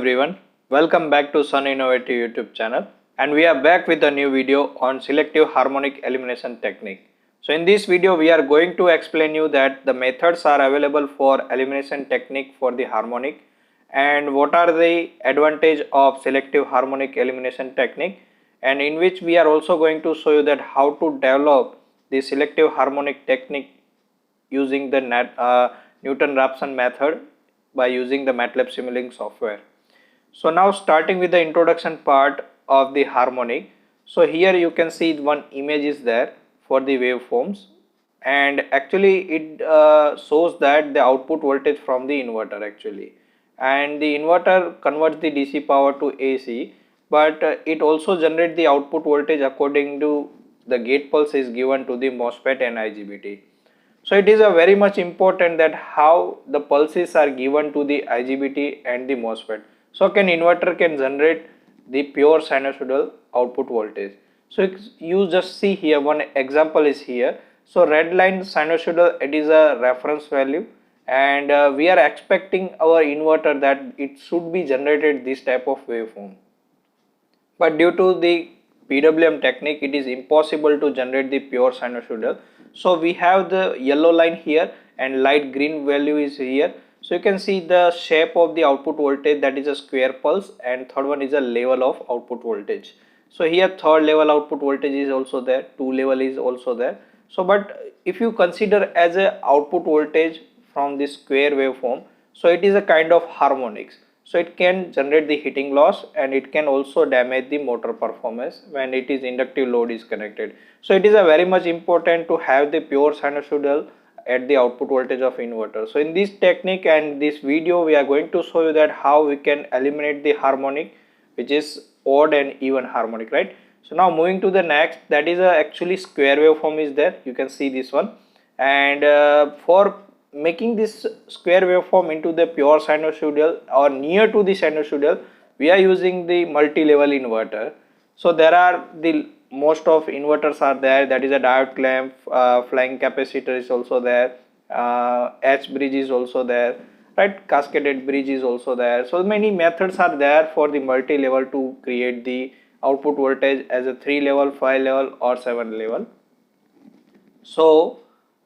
everyone, welcome back to Sun Innovative YouTube channel, and we are back with a new video on selective harmonic elimination technique. So in this video we are going to explain you that the methods are available for elimination technique for the harmonic and what are the advantage of selective harmonic elimination technique, and in which we are also going to show you that how to develop the selective harmonic technique using the Newton-Raphson method by using the MATLAB Simulink software. So now starting with the introduction part of the harmonic. So here you can see one image is there for the waveforms, and actually it shows that the output voltage from the inverter actually, and the inverter converts the DC power to AC, but it also generates the output voltage according to the gate pulse is given to the MOSFET and IGBT. So it is a very much important that how the pulses are given to the IGBT and the MOSFET. So inverter can generate the pure sinusoidal output voltage. So you just see here one example is here. So red line sinusoidal, it is a reference value, and we are expecting our inverter that it should be generated this type of waveform. But due to the PWM technique, it is impossible to generate the pure sinusoidal. So we have the yellow line here and light green value is here. So you can see the shape of the output voltage, that is a square pulse, and third one is a level of output voltage. So here third level output voltage is also there, 2 level is also there. So but if you consider as a output voltage from this square waveform, so it is a kind of harmonics. So it can generate the heating loss and it can also damage the motor performance when it is inductive load is connected. So it is a very much important to have the pure sinusoidal at the output voltage of inverter. So in this technique and this video we are going to show you that how we can eliminate the harmonic, which is odd and even harmonic, right? So now moving to the next, that is a actually square waveform is there, you can see this one, and for making this square waveform into the pure sinusoidal or near to the sinusoidal, we are using the multi-level inverter. So there are the most of inverters are there, that is a diode clamp, flying capacitor is also there, H bridge is also there, right, cascaded bridge is also there. So many methods are there for the multi-level to create the output voltage as a 3 level, 5 level or 7 level. So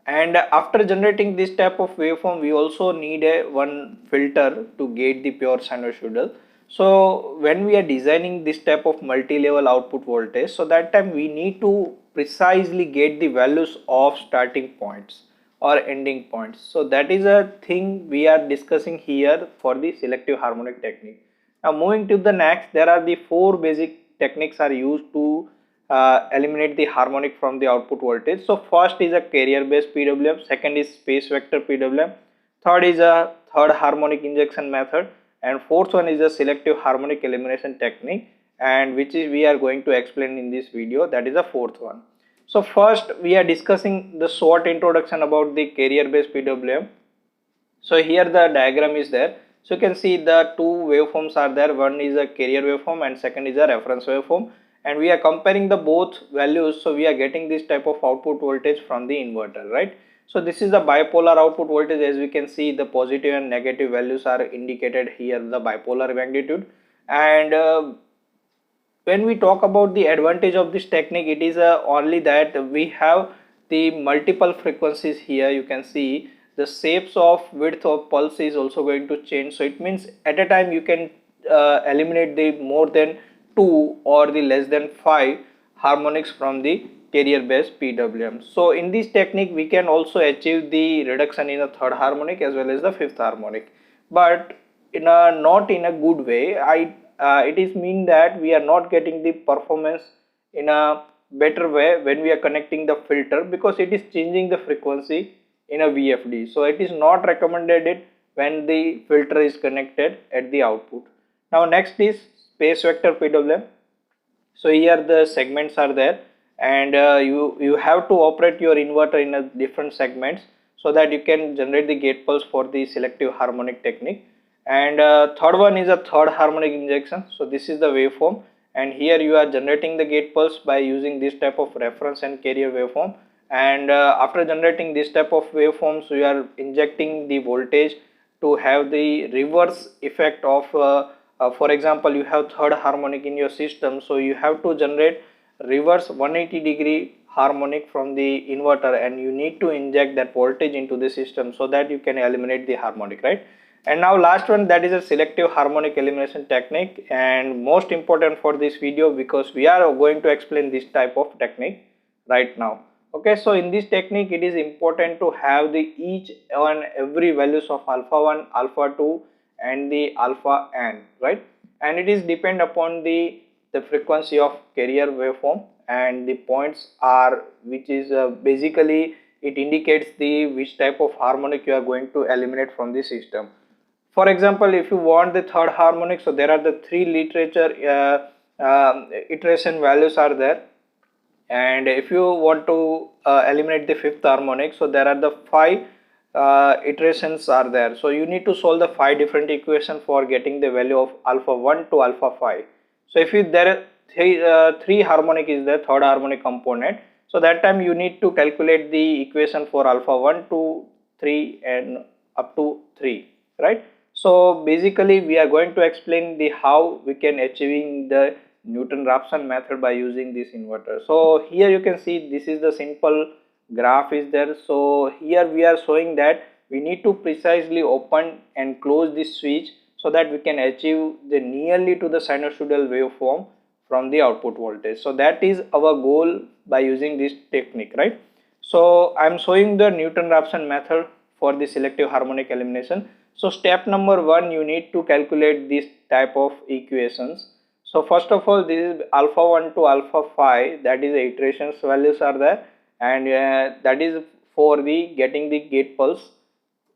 and after generating this type of waveform, we also need one filter to get the pure sinusoidal. So when we are designing this type of multi-level output voltage, so that time we need to precisely get the values of starting points or ending points. So that is a thing we are discussing here for the selective harmonic technique. Now moving to the next, there are the 4 basic techniques are used to eliminate the harmonic from the output voltage. So first is a carrier based PWM, second is space vector PWM, third is a third harmonic injection method, and fourth one is a selective harmonic elimination technique, and which is we are going to explain in this video, that is the fourth one. So first we are discussing the short introduction about the carrier based PWM. So here the diagram is there. So you can see the two waveforms are there, one is a carrier waveform and second is a reference waveform, and we are comparing the both values. So we are getting this type of output voltage from the inverter, right? So this is the bipolar output voltage. As we can see, the positive and negative values are indicated here, the bipolar magnitude. And when we talk about the advantage of this technique, it is only that we have the multiple frequencies here. You can see the shapes of width of pulse is also going to change. So it means at a time you can eliminate the more than 2 or the less than 5 harmonics from the carrier based PWM. So in this technique we can also achieve the reduction in a third harmonic as well as the fifth harmonic, but in a not in a good way. It is mean that we are not getting the performance in a better way when we are connecting the filter, because it is changing the frequency in a VFD. So it is not recommended when the filter is connected at the output. Now next is space vector PWM. So here the segments are there, and you have to operate your inverter in a different segments so that you can generate the gate pulse for the selective harmonic technique. And third one is a third harmonic injection. So this is the waveform, and here you are generating the gate pulse by using this type of reference and carrier waveform. And after generating this type of waveforms, we are injecting the voltage to have the reverse effect of for example, you have third harmonic in your system, so you have to generate reverse 180-degree harmonic from the inverter, and you need to inject that voltage into the system so that you can eliminate the harmonic, right? And now last one, that is a selective harmonic elimination technique, and most important for this video because we are going to explain this type of technique right now. Okay, so in this technique it is important to have the each and every values of alpha 1, alpha 2 and the alpha n, right? And it is depend upon the frequency of carrier waveform, and the points are which is basically it indicates the which type of harmonic you are going to eliminate from the system. For example, if you want the third harmonic, so there are the three literature iteration values are there, and if you want to eliminate the fifth harmonic, so there are the five iterations are there. So you need to solve the five different equations for getting the value of alpha 1 to alpha 5. So if you there are three harmonic is the third harmonic component, so that time you need to calculate the equation for alpha 1 to 3 and up to 3, right? So basically we are going to explain the how we can achieving the Newton-Raphson method by using this inverter. So here you can see this is the simple graph is there. So here we are showing that we need to precisely open and close this switch so that we can achieve the nearly to the sinusoidal waveform from the output voltage. So that is our goal by using this technique, right? So I am showing the Newton-Raphson method for the selective harmonic elimination. So step number 1, you need to calculate this type of equations. So first of all, this is alpha 1 to alpha 5, that is the iterations values are there, and that is for the getting the gate pulse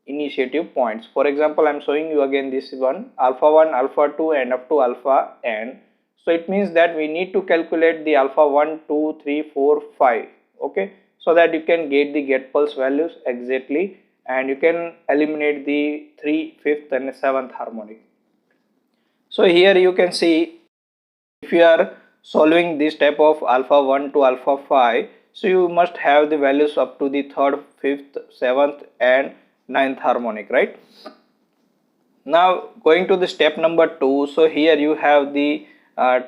initiative points. For example, I am showing you again this one, alpha 1, alpha 2 and up to alpha n. So it means that we need to calculate the alpha 1, 2, 3, 4, 5, okay, so that you can get the gate pulse values exactly, and you can eliminate the 3, 5th and 7th harmonic. So here you can see if you are solving this type of alpha 1 to alpha 5, so you must have the values up to the 3rd, 5th, 7th and 9th harmonic, right? Now going to the step number 2, so here you have the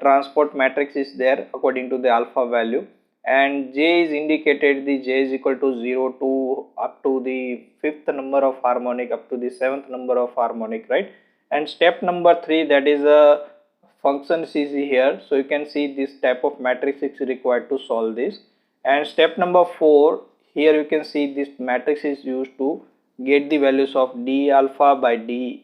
transport matrix is there according to the alpha value, and j is indicated, the j is equal to 0 to up to the 5th number of harmonic up to the 7th number of harmonic, right? And step number 3, that is a functions is here, so you can see this type of matrix is required to solve this. And step number 4, here you can see this matrix is used to get the values of d alpha by df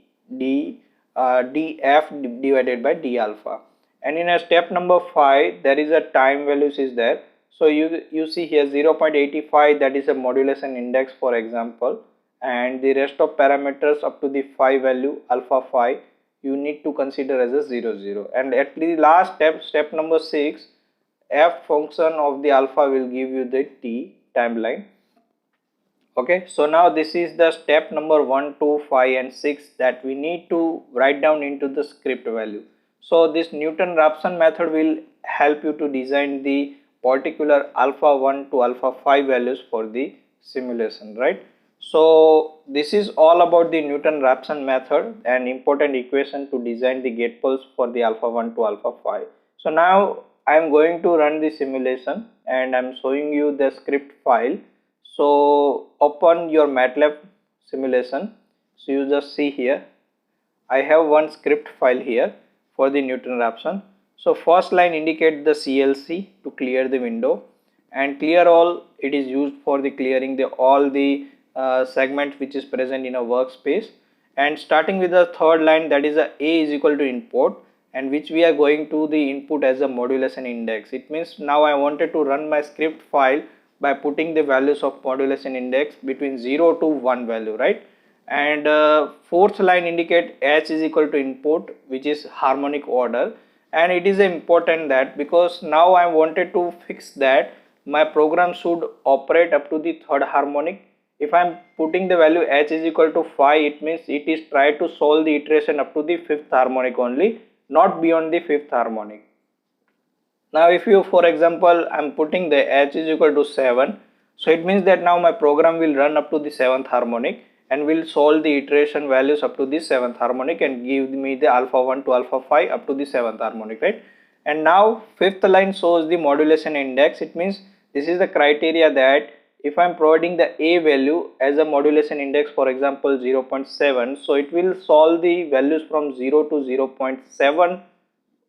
divided by d alpha. And in a step number 5, there is a time values is there, so you see here 0.85, that is a modulation index for example, and the rest of parameters up to the 5 value alpha 5 you need to consider as a 0 0. And at the last step number 6, f function of the alpha will give you the t timeline. Okay, so now this is the step number 1, 2, 5 and 6 that we need to write down into the script value. So this Newton-Raphson method will help you to design the particular alpha 1 to alpha 5 values for the simulation, right? So this is all about the Newton-Raphson method and important equation to design the gate pulse for the alpha 1 to alpha 5. So now I am going to run the simulation and I am showing you the script file. So open your MATLAB simulation. So you just see here I have one script file here for the Newton-Raphson. So first line indicate the CLC to clear the window, and clear all, it is used for the clearing the all the segment which is present in a workspace. And starting with the third line, that is a is equal to input, and which we are going to the input as a modulation index. It means now I wanted to run my script file by putting the values of modulation index between 0 to 1 value, right? And fourth line indicate h is equal to input, which is harmonic order. And it is important that because now I wanted to fix that my program should operate up to the third harmonic. If I am putting the value h is equal to 5, it means it is try to solve the iteration up to the 5th harmonic only, not beyond the 5th harmonic. Now if you, for example, I am putting the h is equal to 7, so it means that now my program will run up to the 7th harmonic, and will solve the iteration values up to the 7th harmonic and give me the alpha 1 to alpha 5 up to the 7th harmonic, right? And now 5th line shows the modulation index. It means this is the criteria that if I am providing the A value as a modulation index, for example 0.7, so it will solve the values from 0 to 0.7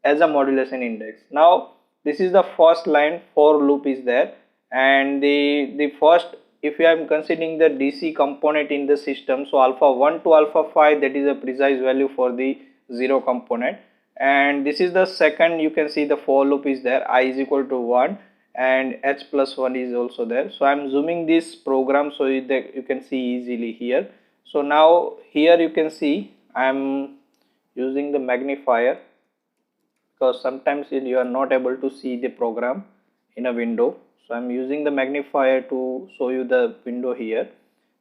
as a modulation index. Now this is the first line, for loop is there, and the first, if I am considering the DC component in the system, so alpha 1 to alpha 5, that is a precise value for the 0 component. And this is the second, you can see the for loop is there, I is equal to 1 and h plus 1 is also there. So I am zooming this program so that you can see easily here. So now here you can see I am using the magnifier, because sometimes you are not able to see the program in a window. So I'm using the magnifier to show you the window here.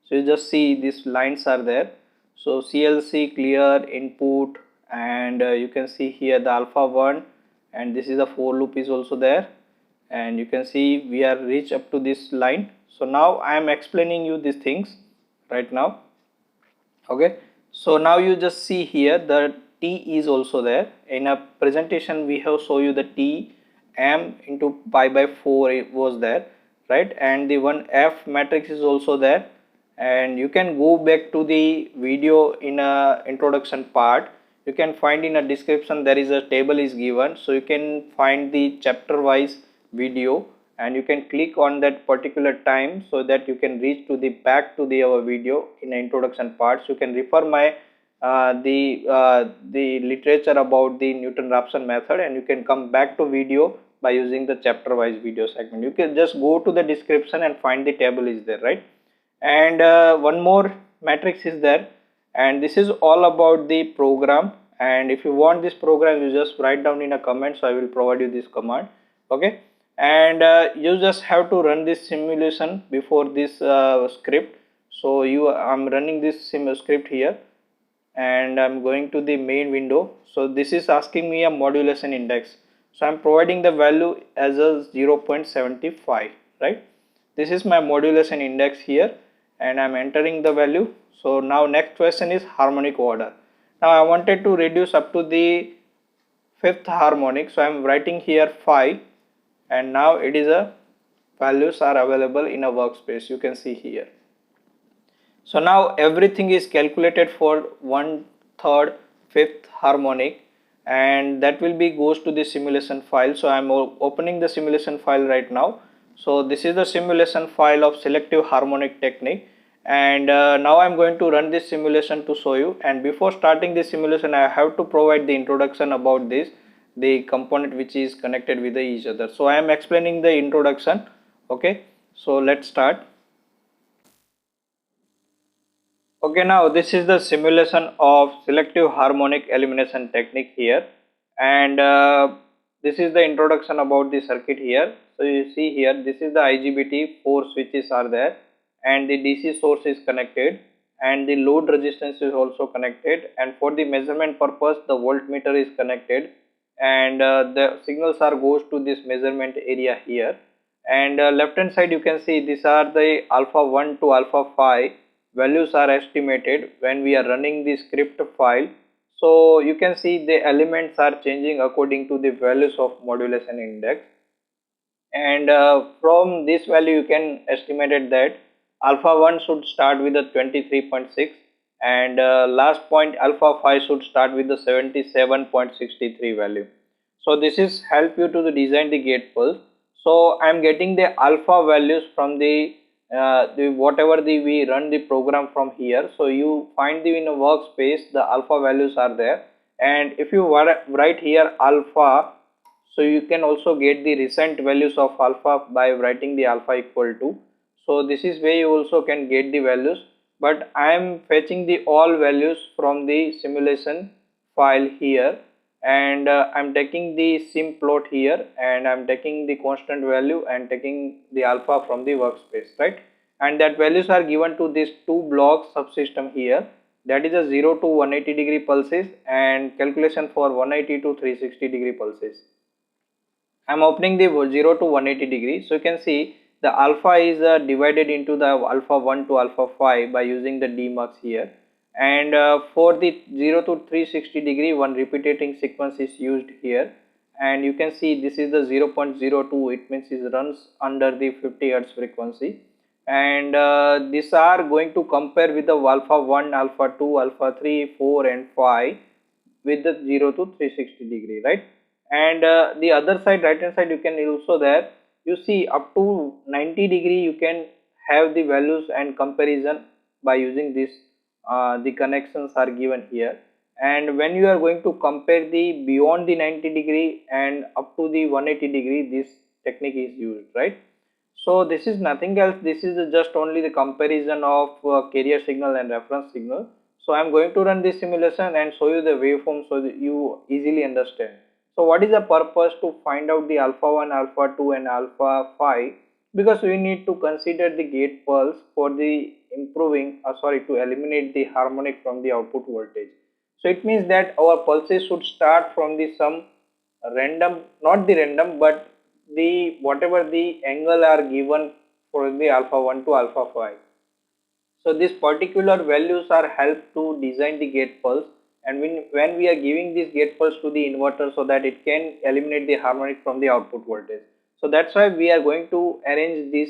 So you just see these lines are there. So CLC clear input, and you can see here the alpha 1, and this is the for loop is also there, and you can see we are reached up to this line. So now I am explaining you these things right now. Okay, so now you just see here the T is also there. In a presentation we have show you the T m into pi by 4 it was there, right? And the one F matrix is also there, and you can go back to the video in a introduction part. You can find in a description there is a table is given, so you can find the chapter wise video and you can click on that particular time so that you can reach to the back to the our video in the introduction part. So you can refer my the literature about the Newton-Raphson method, and you can come back to video by using the chapter wise video segment. You can just go to the description and find the table is there, right? And one more matrix is there, and this is all about the program. And if you want this program, you just write down in a comment, so I will provide you this command. Okay, and you just have to run this simulation before this script. So I'm running this script here, and I'm going to the main window. So this is asking me a modulation index, so I'm providing the value as a 0.75, right? This is my modulation index here, and I'm entering the value. So now next question is harmonic order. Now I wanted to reduce up to the 5th harmonic, so I'm writing here 5, and now it is a values are available in a workspace, you can see here. So now everything is calculated for 1/3 5th harmonic, and that will be goes to the simulation file. So I'm opening the simulation file right now. So this is the simulation file of selective harmonic technique, and now I'm going to run this simulation to show you. And before starting this simulation, I have to provide the introduction about this, the component which is connected with each other. So I am explaining the introduction. Okay, so let's start. Okay, now this is the simulation of selective harmonic elimination technique here, and this is the introduction about the circuit here. So you see here, this is the IGBT, 4 switches are there, and the DC source is connected, and the load resistance is also connected, and for the measurement purpose the voltmeter is connected, and the signals are goes to this measurement area here. And left hand side you can see these are the alpha 1 to alpha 5 values are estimated when we are running the script file. So you can see the elements are changing according to the values of modulation index, and from this value you can estimate it that alpha 1 should start with the 23.6, and last point alpha 5 should start with the 77.63 value. So this is help you to design the gate pulse. So I am getting the alpha values from the whatever we run the program from here. So you find the in a workspace the alpha values are there, and if you write here alpha, so you can also get the recent values of alpha by writing the alpha equal to. So this is where you also can get the values, but I am fetching the all values from the simulation file here, and I'm taking the sim plot here, and I'm taking the constant value and taking the alpha from the workspace, right? And that values are given to these two blocks subsystem here, that is a 0 to 180 degree pulses and calculation for 180 to 360 degree pulses. I'm opening the 0 to 180 degree, so you can see the alpha is divided into the alpha 1 to alpha 5 by using the demarks here, and for the 0 to 360 degree one repeating sequence is used here, and you can see this is the 0.02, it means it runs under the 50 Hz frequency, and these are going to compare with the alpha 1, alpha 2, alpha 3, 4 and 5 with the 0 to 360 degree, right? And the other side, right hand side, you can also there you see up to 90 degree you can have the values and comparison by using this, the connections are given here, and when you are going to compare the beyond the 90 degree and up to the 180 degree, this technique is used, right? So this is nothing else, this is just only the comparison of carrier signal and reference signal. So I am going to run this simulation and show you the waveform so that you easily understand. So what is the purpose to find out the alpha 1, alpha 2 and alpha 5? Because we need to consider the gate pulse for the improving, to eliminate the harmonic from the output voltage. So it means that our pulses should start from the some random, not the random, but the whatever the angle are given for the alpha 1 to alpha 5. So these particular values are help to design the gate pulse, and when we are giving this gate pulse to the inverter so that it can eliminate the harmonic from the output voltage. So that's why we are going to arrange this,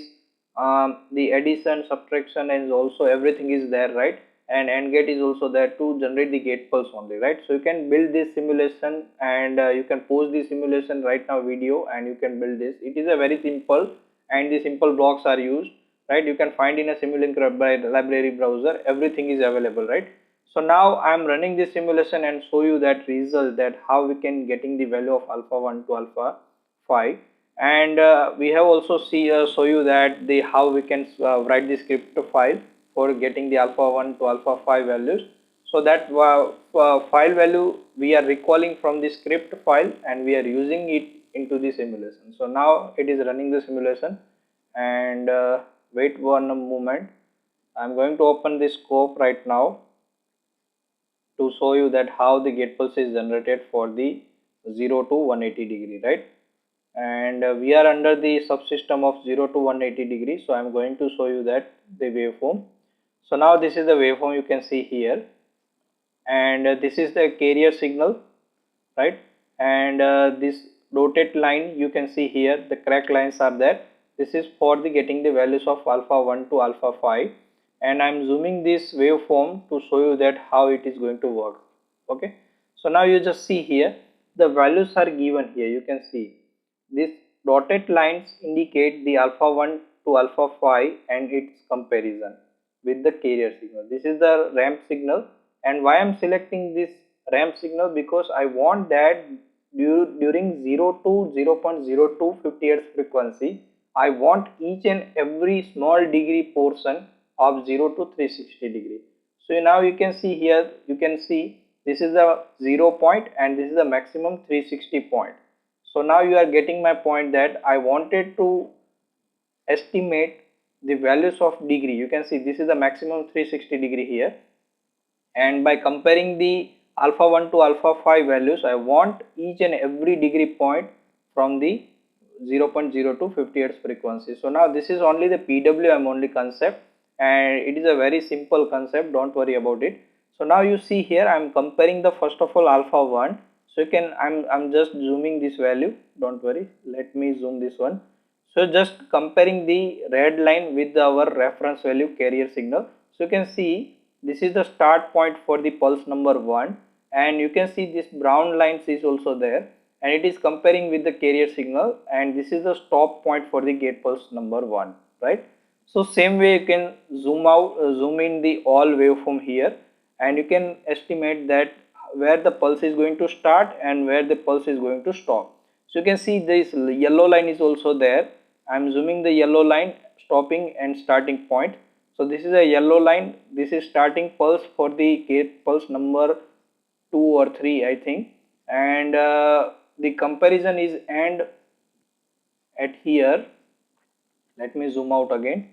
the addition, subtraction and also everything is there, right? And AND gate is also there to generate the gate pulse only, right? So you can build this simulation, and you can pause the simulation right now video and you can build this. It is a very simple, and the simple blocks are used, right? You can find in a Simulink library browser, everything is available, right? So now I am running this simulation and show you that result, that how we can getting the value of alpha 1 to alpha 5, and we have also show you that the how we can write the script file for getting the alpha 1 to alpha 5 values. So that file value we are recalling from the script file and we are using it into the simulation. So now it is running the simulation, and wait one moment, I am going to open this scope right now to show you that how the gate pulse is generated for the 0 to 180 degree, right? And we are under the subsystem of 0 to 180 degree, so I am going to show you that the waveform. So now this is the waveform you can see here, and this is the carrier signal, right? And this dotted line you can see here, the crack lines are there. This is for the getting the values of alpha 1 to alpha 5, and I am zooming this waveform to show you that how it is going to work. Okay, so now you just see here the values are given here. You can see these dotted lines indicate the alpha 1 to alpha 5 and its comparison with the carrier signal. This is the ramp signal, and why I am selecting this ramp signal, because I want that during 0 to 0.02 50 Hz frequency, I want each and every small degree portion of 0 to 360 degree. So now you can see here, you can see this is the 0 point and this is the maximum 360 point. So now you are getting my point that I wanted to estimate the values of degree. You can see this is the maximum 360 degree here, and by comparing the alpha 1 to alpha 5 values, I want each and every degree point from the 0.02 50 Hz frequency. So now this is only the PWM only concept, and it is a very simple concept, don't worry about it. So now you see here I am comparing the first of all alpha 1. So you can, I'm just zooming this value, don't worry, let me zoom this one. So just comparing the red line with our reference value carrier signal. So you can see this is the start point for the pulse number 1, and you can see this brown lines is also there, and it is comparing with the carrier signal, and this is the stop point for the gate pulse number 1, right? So same way you can zoom out, zoom in the all waveform here, and you can estimate that where the pulse is going to start and where the pulse is going to stop. So you can see this yellow line is also there. I am zooming the yellow line, stopping and starting point. So this is a yellow line, this is starting pulse for the gate pulse number 2 or 3 I think, and the comparison is AND at here. Let me zoom out again.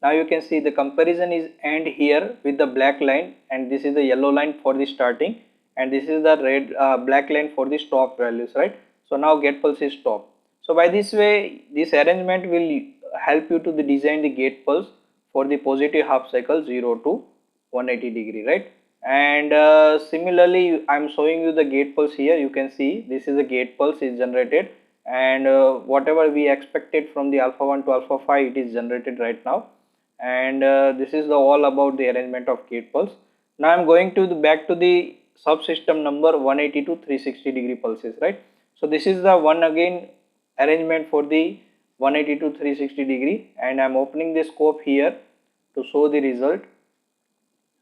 Now you can see the comparison is AND here with the black line, and this is the yellow line for the starting, and this is the red black line for the stop values, right? So now gate pulse is stop. So by this way, this arrangement will help you to design the gate pulse for the positive half cycle 0 to 180 degree, right? And similarly I'm showing you the gate pulse here. You can see this is a gate pulse is generated, and whatever we expected from the alpha 1 to alpha 5, it is generated right now. And this is the all about the arrangement of gate pulse. Now I'm going to the back to the subsystem number 180 to 360 degree pulses, right? So this is the one again arrangement for the 180 to 360 degree, and I'm opening the scope here to show the result.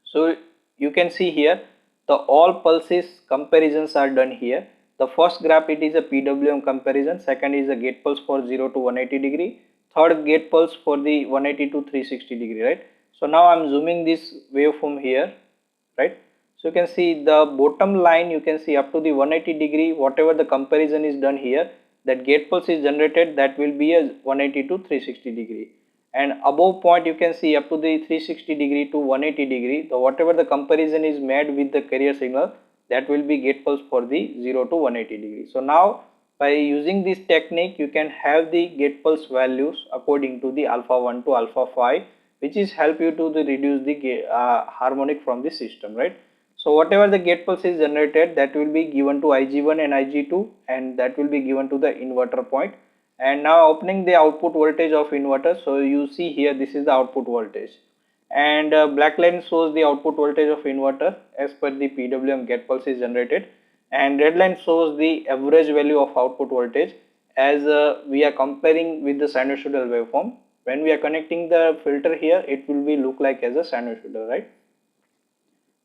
So you can see here the all pulses comparisons are done here. The first graph, it is a PWM comparison, second is a gate pulse for 0 to 180 degree, third gate pulse for the 180 to 360 degree, right? So now I'm zooming this waveform here, right? So you can see the bottom line, you can see up to the 180 degree, whatever the comparison is done here, that gate pulse is generated, that will be a 180 to 360 degree. And above point you can see up to the 360 degree to 180 degree, the whatever the comparison is made with the carrier signal, that will be gate pulse for the 0 to 180 degree. So now by using this technique, you can have the gate pulse values according to the alpha 1 to alpha 5, which is help you to reduce the harmonic from the system, right? So whatever the gate pulse is generated, that will be given to Ig1 and Ig2, and that will be given to the inverter point. And now opening the output voltage of inverter, so you see here this is the output voltage, and black line shows the output voltage of inverter as per the PWM gate pulse is generated, and red line shows the average value of output voltage as we are comparing with the sinusoidal waveform. When we are connecting the filter here, it will be look like as a sinusoidal, right?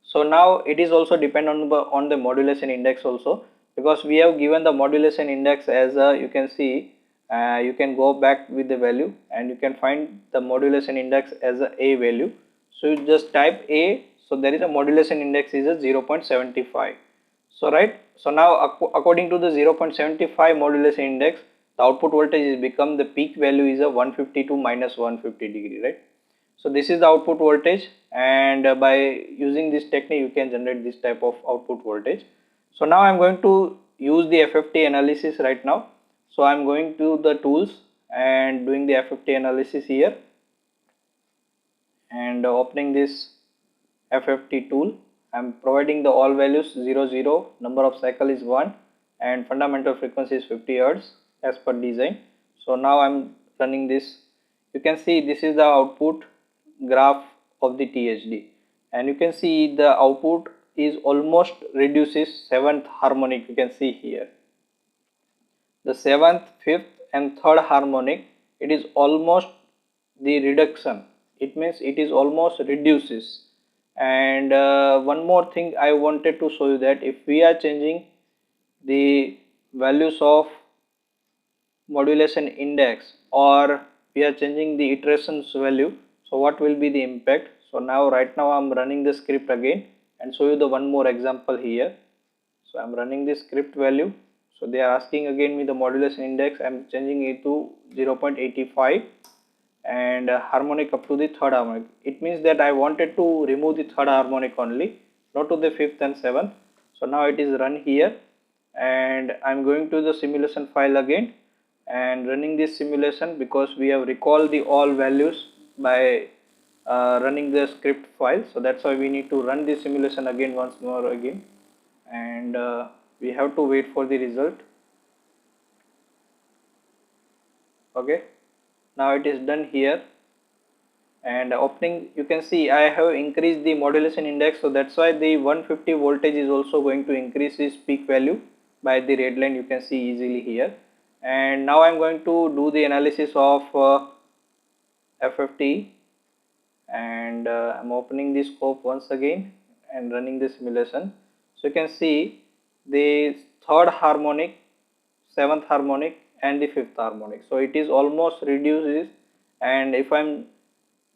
So now it is also depend on the modulation index also, because we have given the modulation index as you can see, you can go back with the value and you can find the modulation index as a value. So you just type A, so there is a modulation index is a 0.75. So right, so now according to the 0.75 modulation index, the output voltage is become the peak value is a 150 to minus 150 degree, right? So this is the output voltage, and by using this technique you can generate this type of output voltage. So now I'm going to use the FFT analysis right now. So I'm going to the tools and doing the FFT analysis here, and opening this FFT tool. I'm providing the all values 0 0, number of cycle is 1, and fundamental frequency is 50 Hz as per design. So now I'm running this. You can see this is the output graph of the THD, and you can see the output is almost reduces 7th harmonic. You can see here the 7th, 5th and 3rd harmonic, it is almost the reduction, it means it is almost reduces. And one more thing I wanted to show you, that if we are changing the values of modulation index or we are changing the iterations value, so what will be the impact. So now right now I'm running the script again and show you the one more example here. So I'm running the script value, so they are asking again me the modulation index. I'm changing it to 0.85 and harmonic up to the 3rd harmonic. It means that I wanted to remove the 3rd harmonic only, not to the 5th and 7th. So now it is run here, and I'm going to the simulation file again and running this simulation, because we have recalled the all values by running the script file. So that's why we need to run this simulation again once more again, and we have to wait for the result. Okay, now it is done here, and opening, you can see I have increased the modulation index, so that's why the 150 voltage is also going to increase its peak value by the red line, you can see easily here. And now I'm going to do the analysis of FFT, and I'm opening the scope once again and running the simulation. So you can see the 3rd harmonic, 7th harmonic and the 5th harmonic, so it is almost reduces. And if I'm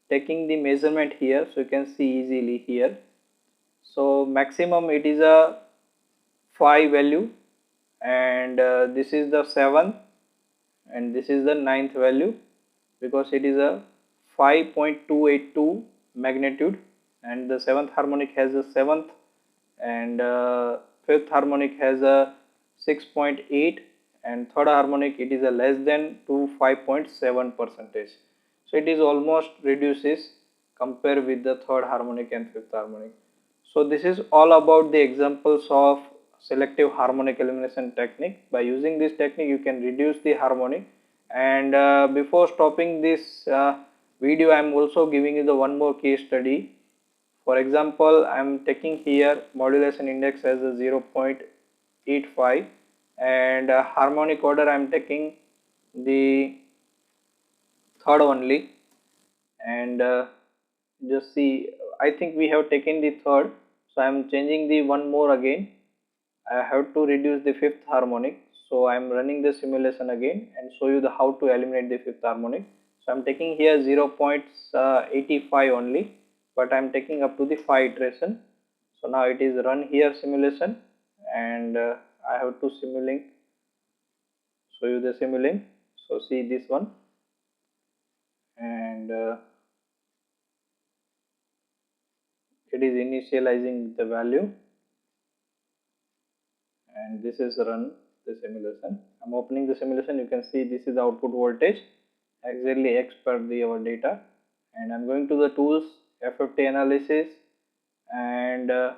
taking the measurement here, so you can see easily here, so maximum it is a 5 value, and this is the 7th and this is the 9th value, because it is a 5.282 magnitude, and the 7th harmonic has a 7th, and 5th harmonic has a 6.8, and 3rd harmonic it is a less than to 5.7 percentage. So it is almost reduces compared with the third harmonic and fifth harmonic. So this is all about the examples of selective harmonic elimination technique. By using this technique you can reduce the harmonic. And before stopping this video, I am also giving you the one more case study. For example, I am taking here modulation index as a 0.85 and harmonic order I am taking the third only. And just see, I think we have taken the third, so I am changing the one more again. I have to reduce the fifth harmonic, so I am running the simulation again and show you the how to eliminate the fifth harmonic. So I am taking here 0.85 only, but I am taking up to the 5 iteration. So now it is run here simulation, and I have to Simulink, show you the Simulink. So see this one, and it is initializing the value, and this is run the simulation. I'm opening the simulation. You can see this is the output voltage exactly X per the our data, and I'm going to the tools, FFT analysis, and now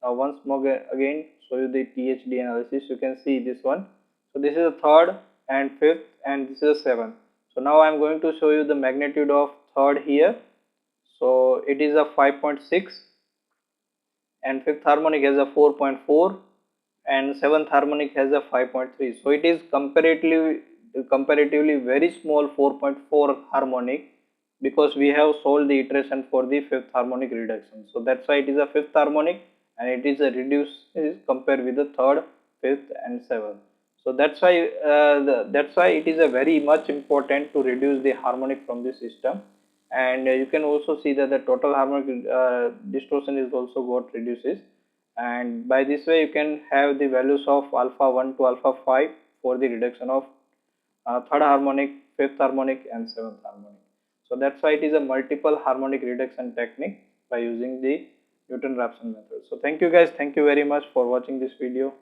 once more again show you the THD analysis. You can see this one. So this is the third and fifth, and this is 7. So now I'm going to show you the magnitude of third here. So it is a 5.6, and fifth harmonic has a 4.4, and seventh harmonic has a 5.3. So it is comparatively very small 4.4 harmonic, because we have solved the iteration for the fifth harmonic reduction. So that's why it is a fifth harmonic, and it is a reduced compared with the third, fifth, and seventh. So that's why it is a very much important to reduce the harmonic from the system. And you can also see that the total harmonic distortion is also got reduces, and by this way you can have the values of alpha 1 to alpha 5 for the reduction of third harmonic, fifth harmonic, and seventh harmonic. So that's why it is a multiple harmonic reduction technique by using the Newton-Raphson method. So thank you guys, thank you very much for watching this video.